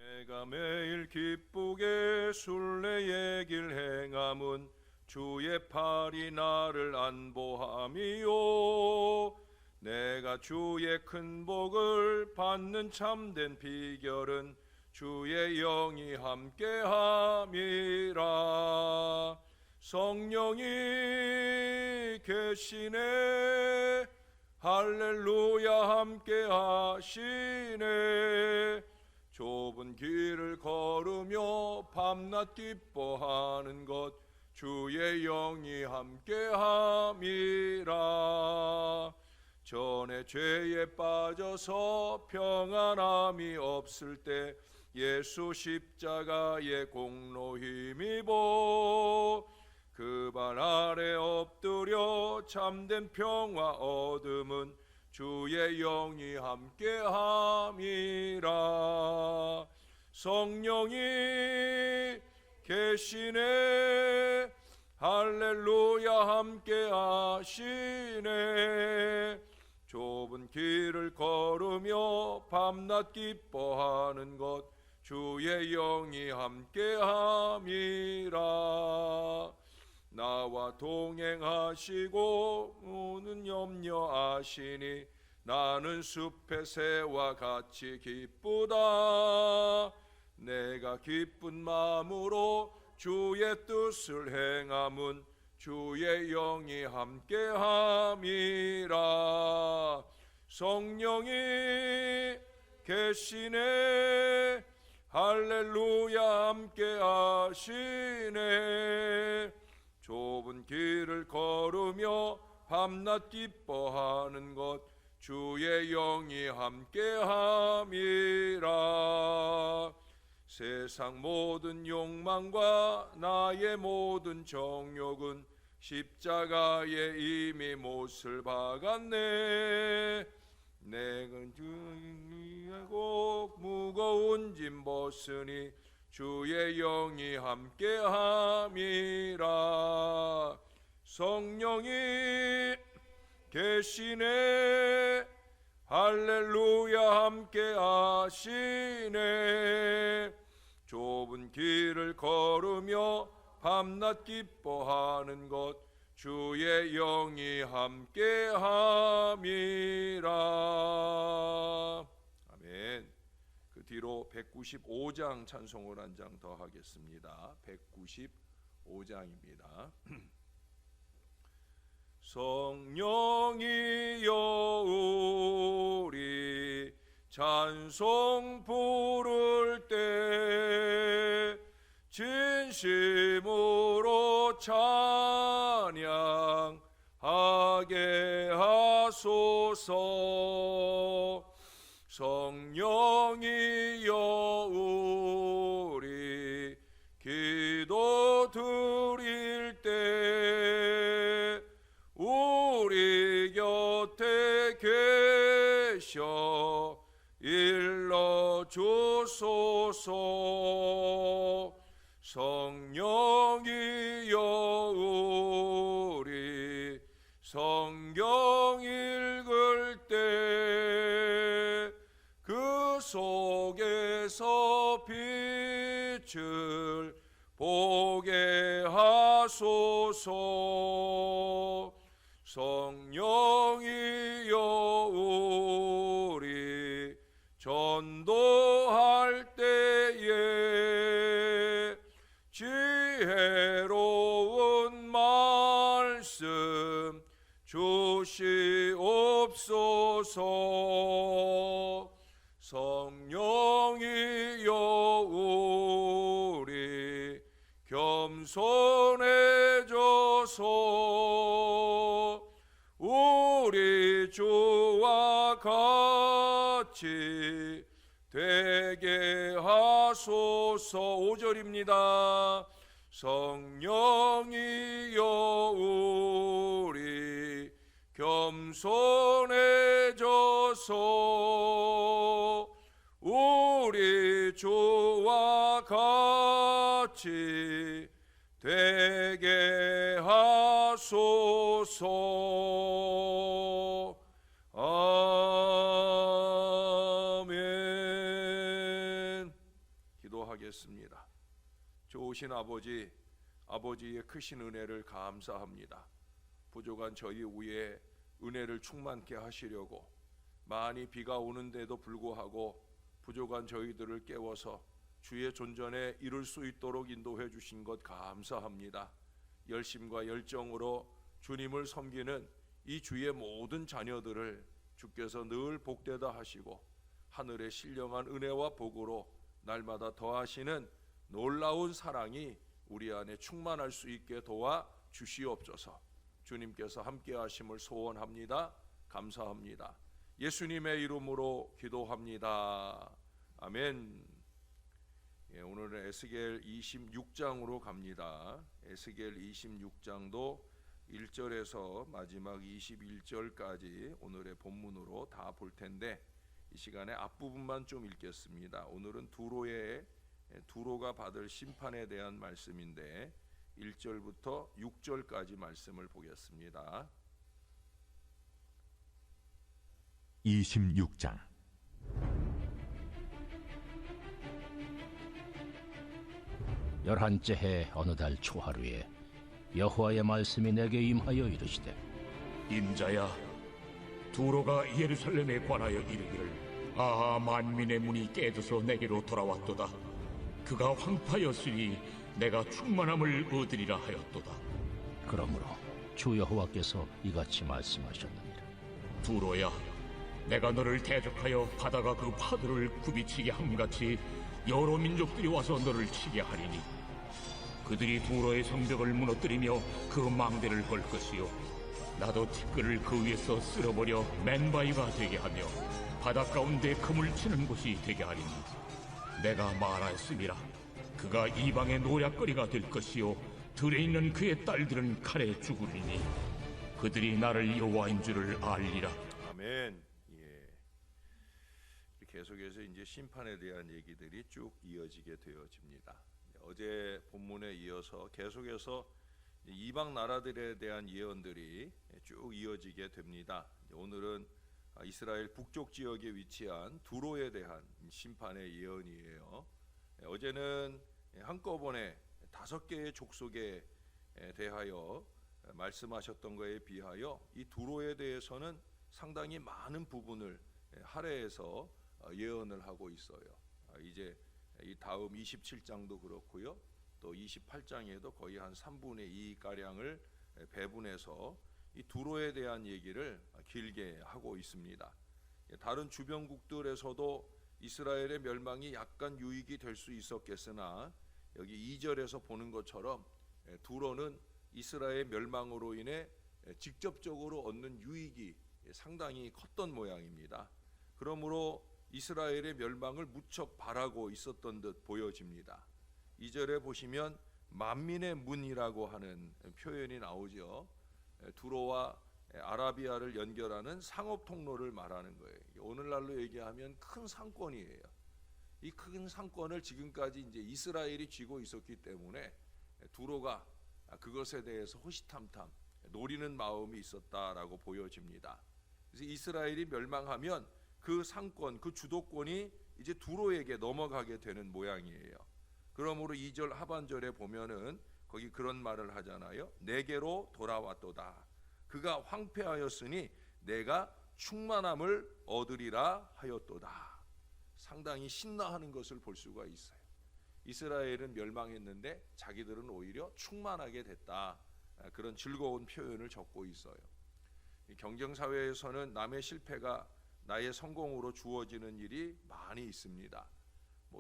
내가 매일 기쁘게 순례의 길 행함은 주의 팔이 나를 안보함이요. 내가 주의 큰 복을 받는 참된 비결은 주의 영이 함께함이라. 성령이 계시네, 할렐루야 함께하시네. 좁은 길을 걸으며 밤낮 기뻐하는 것 주의 영이 함께함이라. 전에 죄에 빠져서 평안함이 없을 때 예수 십자가의 공로 힘입어 그 발 아래 엎드려 참된 평화 얻음은 주의 영이 함께함이라. 성령이 계시네, 할렐루야 함께하시네. 좁은 길을 걸으며 밤낮 기뻐하는 것 주의 영이 함께함이라. 나와 동행하시고 모든 염려하시니 나는 숲의 새와 같이 기쁘다. 내가 기쁜 마음으로 주의 뜻을 행함은 주의 영이 함께함이라. 성령이 계시네, 할렐루야 함께하시네. 좁은 길을 걸으며 밤낮 기뻐하는 것 주의 영이 함께함이라. 세상 모든 욕망과 나의 모든 정욕은 십자가에 이미 못을 박았네. 내가 주의하고 무거운 짐 벗으니 주의 영이 함께함이라. 성령이 계시네, 할렐루야 함께하시네. 좁은 길을 걸으며 밤낮 기뻐하는 것 주의 영이 함께함이라. 아멘. 그 뒤로 195장 찬송을 한 장 더 하겠습니다. 195장입니다. 성령이여 우리 찬송 부를 때 진심으로 찬양하게 하소서. 성령이여 우리 기도 드릴 때 우리 곁에 계셔 일러주소서. 성령이여 우리 성경 읽을 때 그 속에서 빛을 보게 하소서. 성령이여 우리 전도할 때에 지혜로운 말씀 주시옵소서. 성령이여 우리 겸손해져서 우리 주와 같이 되게 하소서. 5절입니다. 성령이여 우리 겸손해져서 우리 주와 같이 되게 하소서. 아멘. 기도하겠습니다. 좋으신 아버지, 아버지의 크신 은혜를 감사합니다. 부족한 저희 위에 은혜를 충만케 하시려고 많이 비가 오는데도 불구하고 부족한 저희들을 깨워서 주의 존전에 이룰 수 있도록 인도해 주신 것 감사합니다. 열심과 열정으로 주님을 섬기는 이 주의 모든 자녀들을 주께서 늘 복되다 하시고 하늘의 신령한 은혜와 복으로 날마다 더하시는 놀라운 사랑이 우리 안에 충만할 수 있게 도와 주시옵소서. 주님께서 함께 하심을 소원합니다. 감사합니다. 예수님의 이름으로 기도합니다. 아멘. 오늘은 에스겔 26장으로 갑니다. 에스겔 26장도 1절에서 마지막 21절까지 오늘의 본문으로 다 볼 텐데 이 시간에 앞부분만 좀 읽겠습니다. 오늘은 두로가 받을 심판에 대한 말씀인데 1절부터 6절까지 말씀을 보겠습니다. 26장 열한째 해 어느 달 초하루에 여호와의 말씀이 내게 임하여 이르시되 인자야, 두로가 예루살렘에 관하여 이르기를 아하, 만민의 문이 깨져서 내게로 돌아왔도다. 그가 황파였으니 내가 충만함을 얻으리라 하였도다. 그러므로 주 여호와께서 이같이 말씀하셨느니라. 두로야, 내가 너를 대적하여 바다가 그 파도를 굽이치게 함같이 여러 민족들이 와서 너를 치게 하리니 그들이 두로의 성벽을 무너뜨리며 그 망대를 걸 것이요 나도 티끌을 그 위에서 쓸어버려 맨바위가 되게 하며 바다 가운데 그물 치는 곳이 되게 하리니 내가 말하였음이라. 그가 이방의 노략거리가 될 것이요 들에 있는 그의 딸들은 칼에 죽으리니 그들이 나를 여호와인 줄을 알리라. 아멘. 계속해서 이제 심판에 대한 얘기들이 쭉 이어지게 되어집니다. 어제 본문에 이어서 계속해서 이방 나라들에 대한 예언들이 쭉 이어지게 됩니다. 오늘은 이스라엘 북쪽 지역에 위치한 두로에 대한 심판의 예언이에요. 어제는 한꺼번에 5개의 족속에 대하여 말씀하셨던 것에 비하여 이 두로에 대해서는 상당히 많은 부분을 할애해서 예언을 하고 있어요. 이제 이 다음 27장도 그렇고요. 또 28장에도 거의 한 3분의 2 가량을 배분해서 이 두로에 대한 얘기를 길게 하고 있습니다. 다른 주변국들에서도 이스라엘의 멸망이 약간 유익이 될 수 있었겠으나 여기 2절에서 보는 것처럼 두로는 이스라엘 멸망으로 인해 직접적으로 얻는 유익이 상당히 컸던 모양입니다. 그러므로 이스라엘의 멸망을 무척 바라고 있었던 듯 보여집니다. 2절에 보시면 만민의 문이라고 하는 표현이 나오죠. 두로와 아라비아를 연결하는 상업 통로를 말하는 거예요. 오늘날로 얘기하면 큰 상권이에요. 이 큰 상권을 지금까지 이제 이스라엘이 쥐고 있었기 때문에 두로가 그것에 대해서 호시탐탐 노리는 마음이 있었다라고 보여집니다. 그래서 이스라엘이 멸망하면 그 상권, 그 주도권이 이제 두로에게 넘어가게 되는 모양이에요. 그러므로 2절 하반절에 보면은 거기 그런 말을 하잖아요. 내게로 돌아왔도다. 그가 황폐하였으니 내가 충만함을 얻으리라 하였도다. 상당히 신나하는 것을 볼 수가 있어요. 이스라엘은 멸망했는데 자기들은 오히려 충만하게 됐다. 그런 즐거운 표현을 적고 있어요. 경쟁사회에서는 남의 실패가 나의 성공으로 주어지는 일이 많이 있습니다.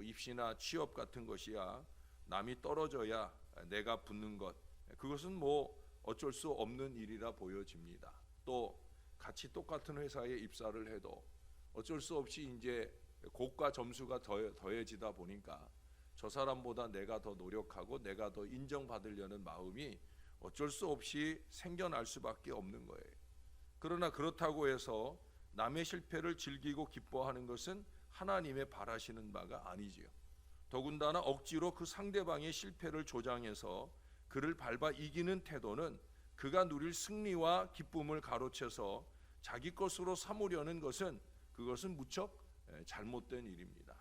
입시나 취업 같은 것이야 남이 떨어져야 내가 붙는 것, 그것은 어쩔 수 없는 일이라 보여집니다. 또 같이 똑같은 회사에 입사를 해도 어쩔 수 없이 이제 고가 점수가 더해지다 보니까 저 사람보다 내가 더 노력하고 내가 더 인정받으려는 마음이 어쩔 수 없이 생겨날 수밖에 없는 거예요. 그러나 그렇다고 해서 남의 실패를 즐기고 기뻐하는 것은 하나님의 바라시는 바가 아니지요. 더군다나 억지로 그 상대방의 실패를 조장해서 그를 밟아 이기는 태도는 그가 누릴 승리와 기쁨을 가로채서 자기 것으로 삼으려는 것은 그것은 무척 잘못된 일입니다.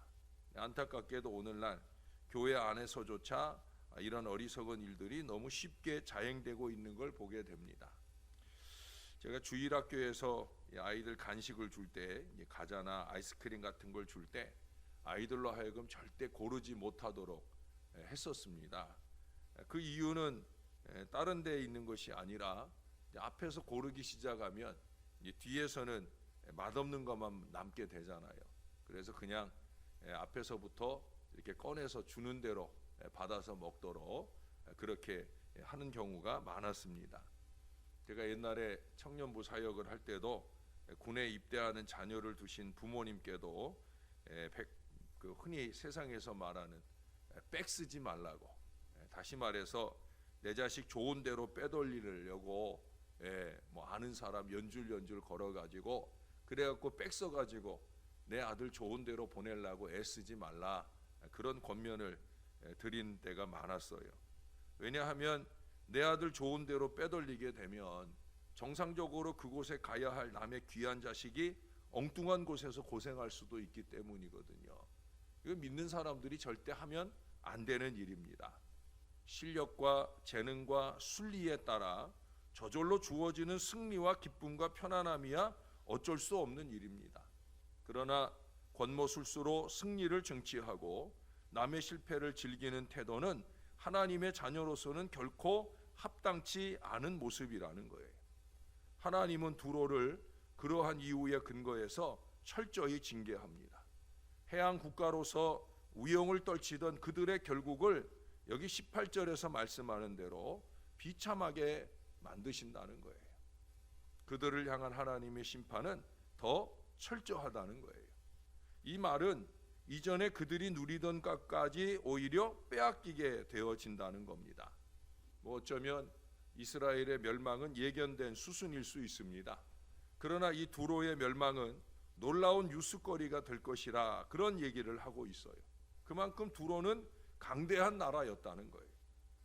안타깝게도 오늘날 교회 안에서조차 이런 어리석은 일들이 너무 쉽게 자행되고 있는 걸 보게 됩니다. 제가 주일학교에서 아이들 간식을 줄 때 과자나 아이스크림 같은 걸 줄 때 아이들로 하여금 절대 고르지 못하도록 했었습니다. 그 이유는 다른 데 있는 것이 아니라 앞에서 고르기 시작하면 뒤에서는 맛없는 것만 남게 되잖아요. 그래서 그냥 앞에서부터 이렇게 꺼내서 주는 대로 받아서 먹도록 그렇게 하는 경우가 많았습니다. 제가 옛날에 청년부 사역을 할 때도 군에 입대하는 자녀를 두신 부모님께도 그 흔히 세상에서 말하는 백 쓰지 말라고, 다시 말해서 내 자식 좋은 대로 빼돌리려고 뭐 아는 사람 연줄 걸어가지고 그래갖고 백 써가지고 내 아들 좋은 대로 보내려고 애쓰지 말라, 그런 권면을 드린 때가 많았어요. 왜냐하면 내 아들 좋은 대로 빼돌리게 되면 정상적으로 그곳에 가야 할 남의 귀한 자식이 엉뚱한 곳에서 고생할 수도 있기 때문이거든요. 이거 믿는 사람들이 절대 하면 안 되는 일입니다. 실력과 재능과 순리에 따라 저절로 주어지는 승리와 기쁨과 편안함이야 어쩔 수 없는 일입니다. 그러나 권모술수로 승리를 쟁취하고 남의 실패를 즐기는 태도는 하나님의 자녀로서는 결코 합당치 않은 모습이라는 거예요. 하나님은 두로를 그러한 이유에 근거해서 철저히 징계합니다. 해양 국가로서 위용을 떨치던 그들의 결국을 여기 18절에서 말씀하는 대로 비참하게 만드신다는 거예요. 그들을 향한 하나님의 심판은 더 철저하다는 거예요. 이 말은 이전에 그들이 누리던 것까지 오히려 빼앗기게 되어진다는 겁니다. 뭐 어쩌면 이스라엘의 멸망은 예견된 수순일 수 있습니다. 그러나 이 두로의 멸망은 놀라운 뉴스거리가 될 것이라 그런 얘기를 하고 있어요. 그만큼 두로는 강대한 나라였다는 거예요.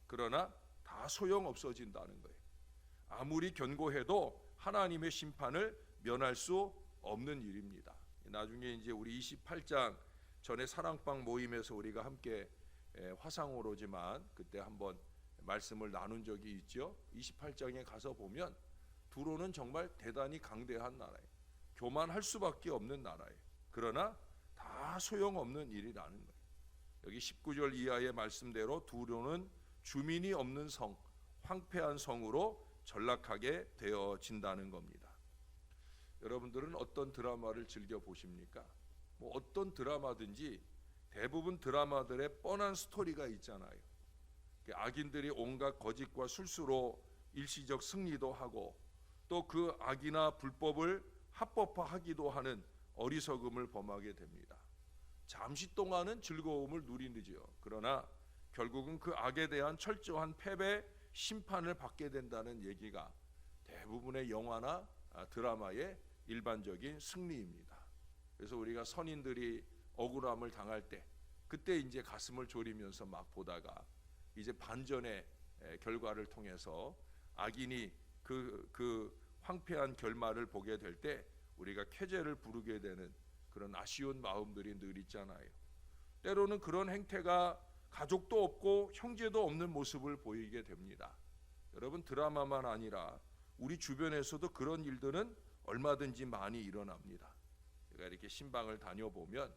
그러나 다 소용없어진다는 거예요. 아무리 견고해도 하나님의 심판을 면할 수 없는 일입니다. 나중에 이제 우리 28장 전에 사랑방 모임에서 우리가 함께 화상으로지만 그때 한번 말씀을 나눈 적이 있죠. 28장에 가서 보면 두로는 정말 대단히 강대한 나라예요. 교만할 수밖에 없는 나라예요. 그러나 다 소용없는 일이라는 거예요. 여기 19절 이하의 말씀대로 두로는 주민이 없는 성, 황폐한 성으로 전락하게 되어진다는 겁니다. 여러분들은 어떤 드라마를 즐겨 보십니까? 뭐 어떤 드라마든지 대부분 드라마들의 뻔한 스토리가 있잖아요. 악인들이 온갖 거짓과 술수로 일시적 승리도 하고 또 그 악이나 불법을 합법화하기도 하는 어리석음을 범하게 됩니다. 잠시 동안은 즐거움을 누리는지요. 그러나 결국은 그 악에 대한 철저한 패배, 심판을 받게 된다는 얘기가 대부분의 영화나 드라마의 일반적인 승리입니다. 그래서 우리가 선인들이 억울함을 당할 때 그때 이제 가슴을 졸이면서 막 보다가 이제 반전의 결과를 통해서 악인이 그 황폐한 결말을 보게 될 때 우리가 쾌재를 부르게 되는 그런 아쉬운 마음들이 늘 있잖아요. 때로는 그런 행태가 가족도 없고 형제도 없는 모습을 보이게 됩니다. 여러분, 드라마만 아니라 우리 주변에서도 그런 일들은 얼마든지 많이 일어납니다. 제가 이렇게 신방을 다녀보면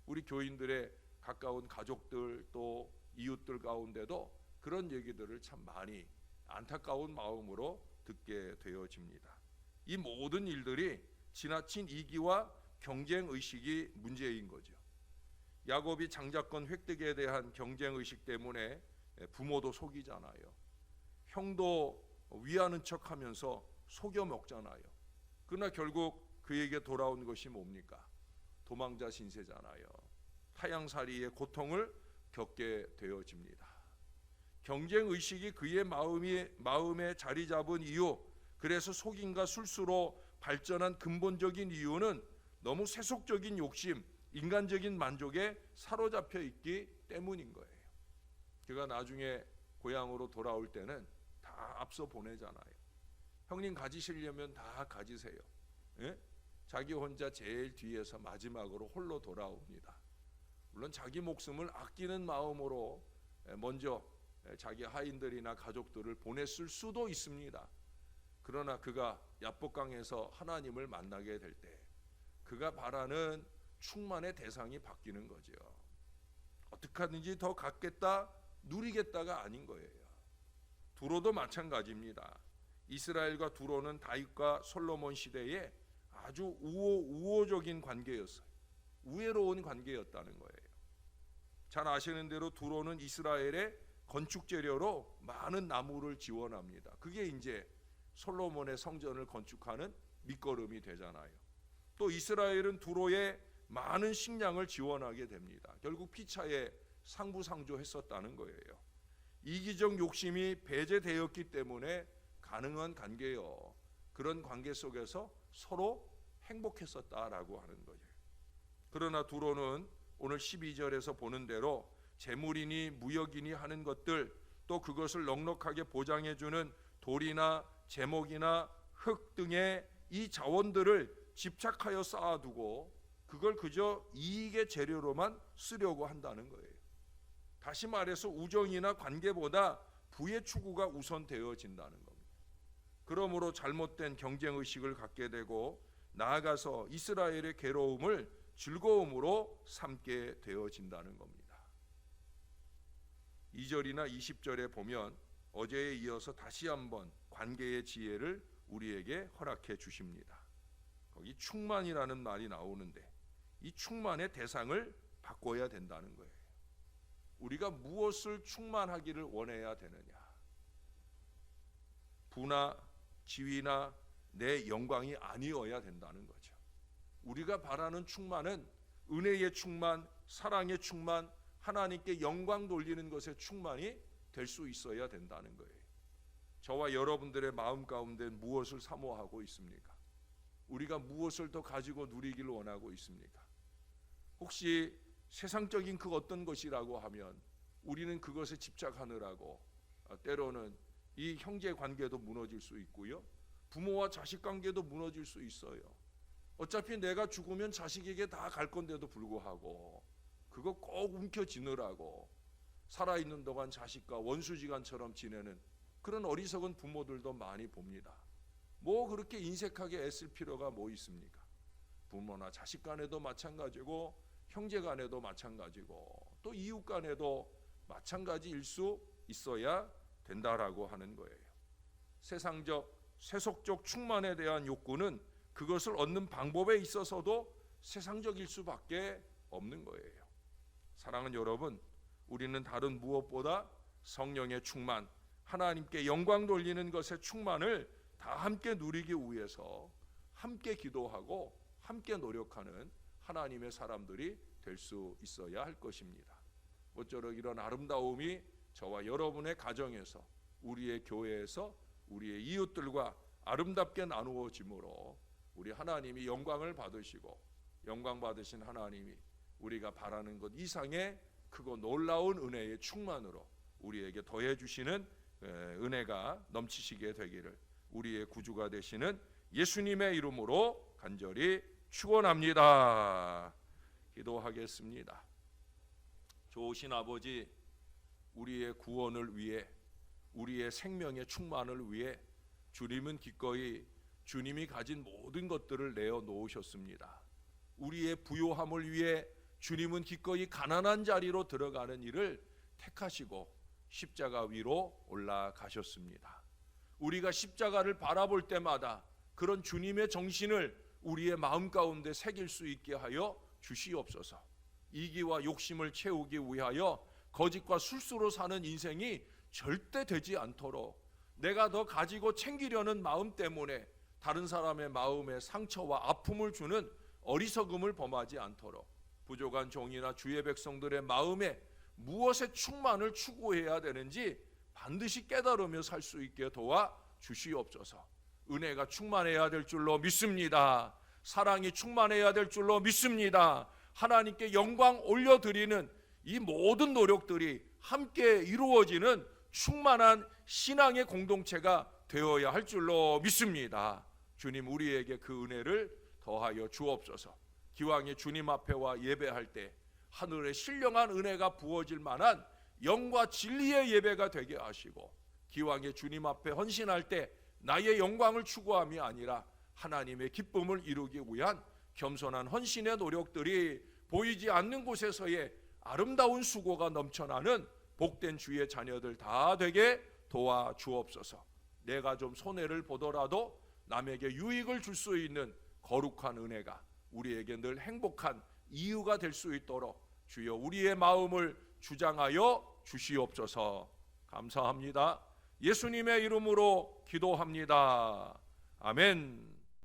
우리 교인들의 가까운 가족들 또 이웃들 가운데도 그런 얘기들을 참 많이 안타까운 마음으로 듣게 되어집니다. 이 모든 일들이 지나친 이기와 경쟁의식이 문제인 거죠. 야곱이 장자권 획득에 대한 경쟁의식 때문에 부모도 속이잖아요. 형도 위하는 척하면서 속여 먹잖아요. 그러나 결국 그에게 돌아온 것이 뭡니까? 도망자 신세잖아요. 타양살이의 고통을 겪게 되어집니다. 경쟁의식이 그의 마음에 자리 잡은 이유, 그래서 속임과 술수로 발전한 근본적인 이유는 너무 세속적인 욕심, 인간적인 만족에 사로잡혀 있기 때문인 거예요. 그가 나중에 고향으로 돌아올 때는 다 앞서 보내잖아요. 형님 가지시려면 다 가지세요. 자기 혼자 제일 뒤에서 마지막으로 홀로 돌아옵니다. 물론 자기 목숨을 아끼는 마음으로 먼저 자기 하인들이나 가족들을 보냈을 수도 있습니다. 그러나 그가 야복강에서 하나님을 만나게 될 때 그가 바라는 충만의 대상이 바뀌는 거죠. 어떻게 하든지 더 갖겠다, 누리겠다가 아닌 거예요. 두로도 마찬가지입니다. 이스라엘과 두로는 다윗과 솔로몬 시대에 아주 우호적인 관계였어요. 우애로운 관계였다는 거예요. 잘 아시는 대로 두로는 이스라엘의 건축 재료로 많은 나무를 지원합니다. 그게 이제 솔로몬의 성전을 건축하는 밑거름이 되잖아요. 또 이스라엘은 두로에 많은 식량을 지원하게 됩니다. 결국 피차에 상부상조했었다는 거예요. 이기적 욕심이 배제되었기 때문에 가능한 관계요. 그런 관계 속에서 서로 행복했었다라고 하는 거예요. 그러나 두로는 오늘 12절에서 보는 대로 재물이니 무역이니 하는 것들, 또 그것을 넉넉하게 보장해주는 돌이나 제목이나 흙 등의 이 자원들을 집착하여 쌓아두고 그걸 그저 이익의 재료로만 쓰려고 한다는 거예요. 다시 말해서 우정이나 관계보다 부의 추구가 우선되어진다는 겁니다. 그러므로 잘못된 경쟁의식을 갖게 되고 나아가서 이스라엘의 괴로움을 즐거움으로 삼게 되어진다는 겁니다. 2절이나 20절에 보면 어제에 이어서 다시 한번 관계의 지혜를 우리에게 허락해 주십니다. 거기 충만이라는 말이 나오는데 이 충만의 대상을 바꿔야 된다는 거예요. 우리가 무엇을 충만하기를 원해야 되느냐? 부나 지위나 내 영광이 아니어야 된다는 거죠. 우리가 바라는 충만은 은혜의 충만, 사랑의 충만, 하나님께 영광 돌리는 것의 충만이 될 수 있어야 된다는 거예요. 저와 여러분들의 마음 가운데 무엇을 사모하고 있습니까? 우리가 무엇을 더 가지고 누리기를 원하고 있습니까? 혹시 세상적인 그 어떤 것이라고 하면 우리는 그것에 집착하느라고 때로는 이 형제 관계도 무너질 수 있고요, 부모와 자식 관계도 무너질 수 있어요. 어차피 내가 죽으면 자식에게 다 갈 건데도 불구하고 그거 꼭 움켜쥐느라고 살아있는 동안 자식과 원수지간처럼 지내는 그런 어리석은 부모들도 많이 봅니다. 뭐 그렇게 인색하게 애쓸 필요가 뭐 있습니까? 부모나 자식 간에도 마찬가지고 형제 간에도 마찬가지고 또 이웃 간에도 마찬가지일 수 있어야 된다라고 하는 거예요. 세상적, 세속적 충만에 대한 욕구는 그것을 얻는 방법에 있어서도 세상적일 수밖에 없는 거예요. 사랑하는 여러분, 우리는 다른 무엇보다 성령의 충만, 하나님께 영광 돌리는 것의 충만을 다 함께 누리기 위해서 함께 기도하고 함께 노력하는 하나님의 사람들이 될 수 있어야 할 것입니다. 모쪼록 이런 아름다움이 저와 여러분의 가정에서, 우리의 교회에서, 우리의 이웃들과 아름답게 나누어지므로 우리 하나님이 영광을 받으시고 영광 받으신 하나님이 우리가 바라는 것 이상의 크고 놀라운 은혜의 충만으로 우리에게 더해 주시는 은혜가 넘치시게 되기를 우리의 구주가 되시는 예수님의 이름으로 간절히 축원합니다. 기도하겠습니다. 좋으신 아버지, 우리의 구원을 위해, 우리의 생명의 충만을 위해 주님은 기꺼이 주님이 가진 모든 것들을 내어 놓으셨습니다. 우리의 부요함을 위해 주님은 기꺼이 가난한 자리로 들어가는 일을 택하시고 십자가 위로 올라가셨습니다. 우리가 십자가를 바라볼 때마다 그런 주님의 정신을 우리의 마음 가운데 새길 수 있게 하여 주시옵소서. 이기와 욕심을 채우기 위하여 거짓과 술수로 사는 인생이 절대 되지 않도록, 내가 더 가지고 챙기려는 마음 때문에 다른 사람의 마음에 상처와 아픔을 주는 어리석음을 범하지 않도록 부족한 종이나 주의 백성들의 마음에 무엇의 충만을 추구해야 되는지 반드시 깨달으며 살 수 있게 도와 주시옵소서. 은혜가 충만해야 될 줄로 믿습니다. 사랑이 충만해야 될 줄로 믿습니다. 하나님께 영광 올려드리는 이 모든 노력들이 함께 이루어지는 충만한 신앙의 공동체가 되어야 할 줄로 믿습니다. 주님, 우리에게 그 은혜를 더하여 주옵소서. 기왕에 주님 앞에 와 예배할 때 하늘의 신령한 은혜가 부어질 만한 영과 진리의 예배가 되게 하시고, 기왕에 주님 앞에 헌신할 때 나의 영광을 추구함이 아니라 하나님의 기쁨을 이루기 위한 겸손한 헌신의 노력들이 보이지 않는 곳에서의 아름다운 수고가 넘쳐나는 복된 주의 자녀들 다 되게 도와주옵소서. 내가 좀 손해를 보더라도 남에게 유익을 줄 수 있는 거룩한 은혜가 우리에게 늘 행복한 이유가 될 수 있도록 주여 우리의 마음을 주장하여 주시옵소서. 감사합니다. 예수님의 이름으로 기도합니다. 아멘.